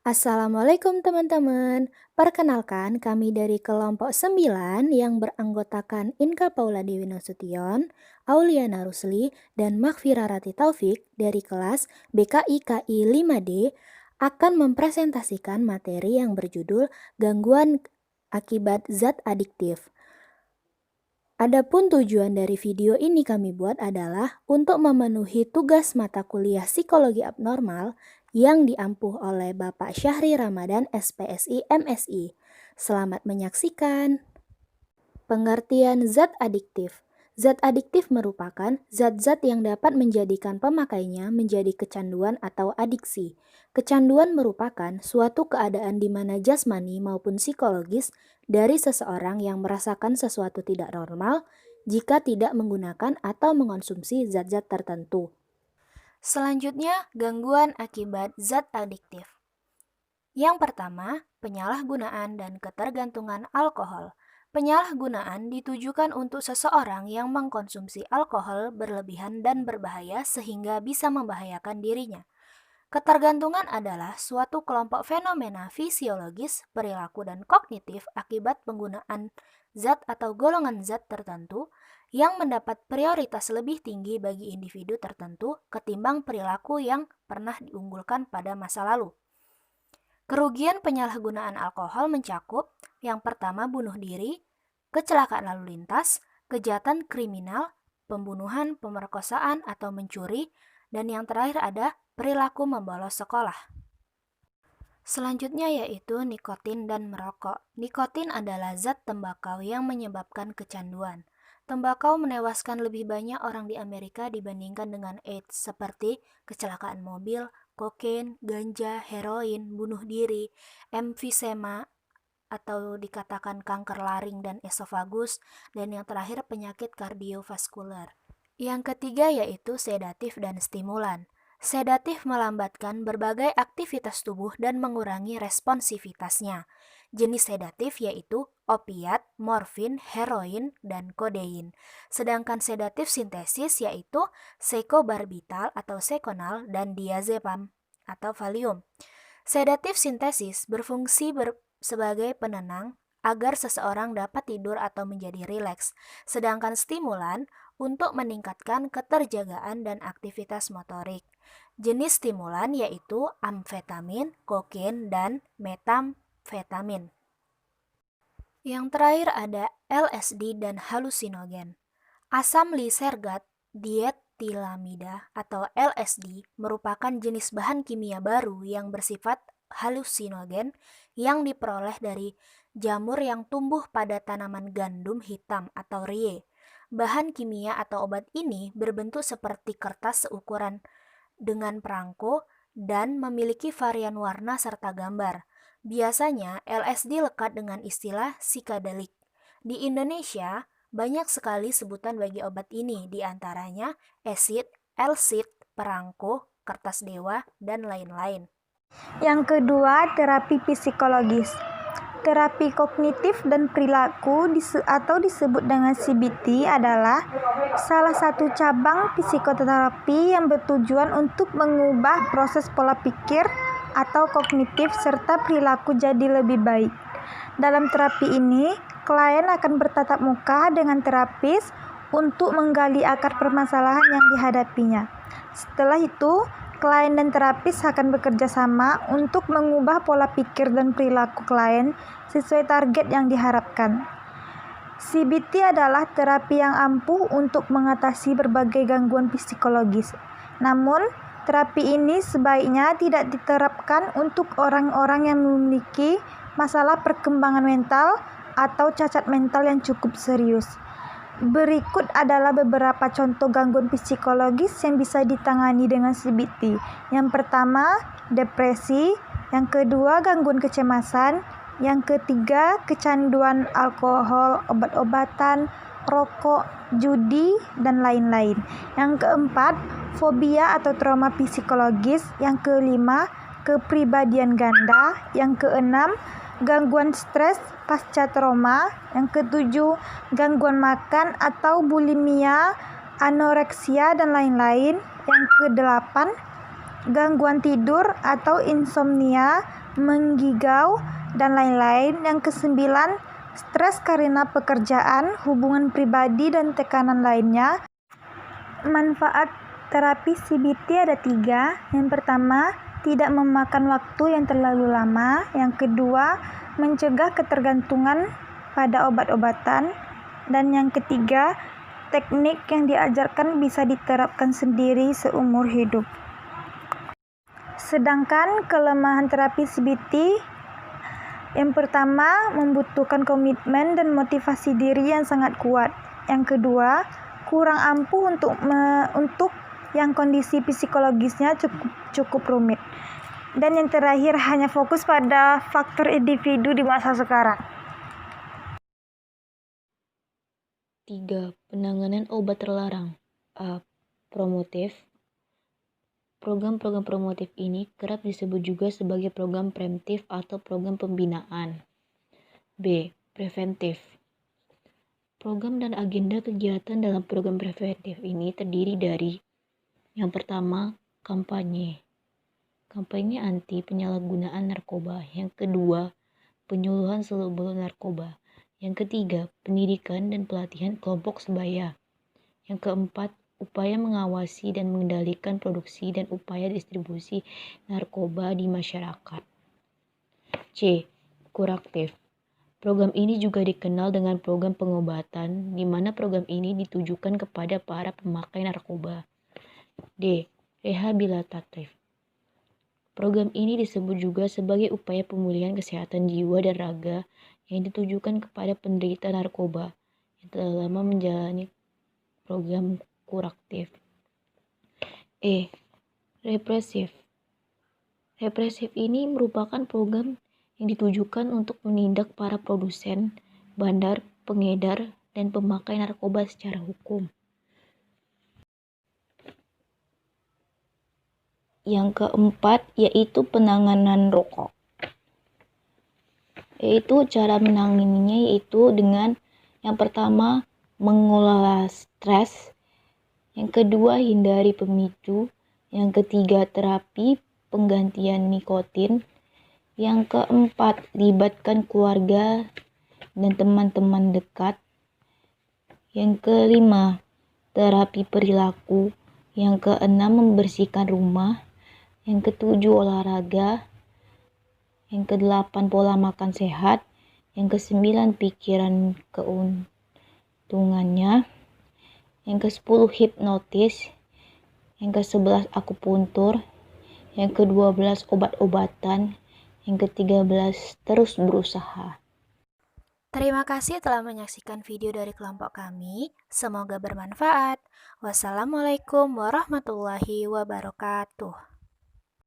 Assalamualaikum teman-teman. Perkenalkan kami dari kelompok 9 yang beranggotakan Inka Paula Dewi Nasution, Auliana Rusli, dan Makfira Rati Taufik dari kelas BKIKI 5D akan mempresentasikan materi yang berjudul Gangguan Akibat Zat Adiktif. Adapun tujuan dari video ini kami buat adalah untuk memenuhi tugas mata kuliah psikologi abnormal yang diampuh oleh Bapak Syahri Ramadan SPSI MSI. Selamat menyaksikan. Pengertian zat adiktif. Zat adiktif merupakan zat-zat yang dapat menjadikan pemakainya menjadi kecanduan atau adiksi. Kecanduan merupakan suatu keadaan di mana jasmani maupun psikologis dari seseorang yang merasakan sesuatu tidak normal jika tidak menggunakan atau mengonsumsi zat-zat tertentu. Selanjutnya, gangguan akibat zat adiktif. Yang pertama, penyalahgunaan dan ketergantungan alkohol. Penyalahgunaan ditujukan untuk seseorang yang mengkonsumsi alkohol berlebihan dan berbahaya sehingga bisa membahayakan dirinya. Ketergantungan adalah suatu kelompok fenomena fisiologis, perilaku, dan kognitif akibat penggunaan zat atau golongan zat tertentu yang mendapat prioritas lebih tinggi bagi individu tertentu ketimbang perilaku yang pernah diunggulkan pada masa lalu. Kerugian penyalahgunaan alkohol mencakup yang pertama bunuh diri, kecelakaan lalu lintas, kejahatan kriminal, pembunuhan, pemerkosaan atau mencuri, dan yang terakhir ada perilaku membolos sekolah. Selanjutnya yaitu nikotin dan merokok. Nikotin adalah zat tembakau yang menyebabkan kecanduan. Tembakau menewaskan lebih banyak orang di Amerika dibandingkan dengan AIDS seperti kecelakaan mobil, kokain, ganja, heroin, bunuh diri, emfisema atau dikatakan kanker laring dan esofagus, dan yang terakhir penyakit kardiovaskular. Yang ketiga yaitu sedatif dan stimulan. Sedatif melambatkan berbagai aktivitas tubuh dan mengurangi responsivitasnya. Jenis sedatif yaitu opiat, morfin, heroin, dan kodein. Sedangkan sedatif sintesis yaitu secobarbital atau seconal dan diazepam atau valium. Sedatif sintesis berfungsi sebagai penenang agar seseorang dapat tidur atau menjadi rileks. Sedangkan stimulan untuk meningkatkan keterjagaan dan aktivitas motorik. Jenis stimulan yaitu amfetamin, kokain, dan metamfetamin. Yang terakhir ada LSD dan halusinogen. Asam lisergat dietilamida atau LSD merupakan jenis bahan kimia baru yang bersifat halusinogen yang diperoleh dari jamur yang tumbuh pada tanaman gandum hitam atau rie. Bahan kimia atau obat ini berbentuk seperti kertas seukuran dengan perangko dan memiliki varian warna serta gambar. Biasanya LSD lekat dengan istilah psikadelik. Di Indonesia, banyak sekali sebutan bagi obat ini, diantaranya acid, L-sit, perangko, kertas dewa, dan lain-lain. Yang kedua, terapi psikologis. Terapi kognitif dan perilaku atau disebut dengan CBT adalah salah satu cabang psikoterapi yang bertujuan untuk mengubah proses pola pikir atau kognitif serta perilaku jadi lebih baik. Dalam terapi ini, klien akan bertatap muka dengan terapis untuk menggali akar permasalahan yang dihadapinya. Setelah itu, klien dan terapis akan bekerja sama untuk mengubah pola pikir dan perilaku klien sesuai target yang diharapkan. CBT adalah terapi yang ampuh untuk mengatasi berbagai gangguan psikologis. Namun, terapi ini sebaiknya tidak diterapkan untuk orang-orang yang memiliki masalah perkembangan mental atau cacat mental yang cukup serius. Berikut adalah beberapa contoh gangguan psikologis yang bisa ditangani dengan CBT. Yang pertama, depresi. Yang kedua, gangguan kecemasan. Yang ketiga, kecanduan alkohol, obat-obatan, rokok, judi, dan lain-lain. Yang keempat, fobia atau trauma psikologis. Yang kelima, kepribadian ganda. Yang keenam, gangguan stres pasca trauma. Yang ketujuh, gangguan makan atau bulimia, anoreksia, dan lain-lain. Yang kedelapan, gangguan tidur atau insomnia, menggigau, dan lain-lain. Yang kesembilan, stres karena pekerjaan, hubungan pribadi, dan tekanan lainnya. Manfaat terapi CBT ada 3. Yang pertama, tidak memakan waktu yang terlalu lama. Yang kedua, mencegah ketergantungan pada obat-obatan. Dan yang ketiga, teknik yang diajarkan bisa diterapkan sendiri seumur hidup. Sedangkan kelemahan terapi CBT, yang pertama, membutuhkan komitmen dan motivasi diri yang sangat kuat. Yang kedua, kurang ampuh untuk yang kondisi psikologisnya cukup rumit. Dan yang terakhir, hanya fokus pada faktor individu di masa sekarang. 3. Penanganan obat terlarang. A. Promotif. Program-program promotif ini kerap disebut juga sebagai program preventif atau program pembinaan. B. Preventif. Program dan agenda kegiatan dalam program preventif ini terdiri dari: yang pertama, kampanye. Kampanye anti penyalahgunaan narkoba. Yang kedua, penyuluhan selebel narkoba. Yang ketiga, pendidikan dan pelatihan kelompok sebaya. Yang keempat, upaya mengawasi dan mengendalikan produksi dan upaya distribusi narkoba di masyarakat. C. Kuraktif. Program ini juga dikenal dengan program pengobatan, di mana program ini ditujukan kepada para pemakai narkoba. D. Rehabilitatif. Program ini disebut juga sebagai upaya pemulihan kesehatan jiwa dan raga yang ditujukan kepada penderita narkoba yang telah lama menjalani program kuraktif. E. Represif. Represif ini merupakan program yang ditujukan untuk menindak para produsen, bandar, pengedar, dan pemakai narkoba secara hukum. Yang keempat yaitu penanganan rokok. Yaitu cara menanganinya yaitu dengan yang pertama mengelola stres, yang kedua hindari pemicu, yang ketiga terapi penggantian nikotin, yang keempat libatkan keluarga dan teman-teman dekat, yang kelima terapi perilaku, yang keenam membersihkan rumah, yang ketujuh olahraga, yang kedelapan pola makan sehat, yang kesembilan pikiran keuntungannya, yang ke-10 hipnotis, yang ke-11 akupuntur, yang ke-12 obat-obatan, yang ke-13 terus berusaha. Terima kasih telah menyaksikan video dari kelompok kami. Semoga bermanfaat. Wassalamualaikum warahmatullahi wabarakatuh.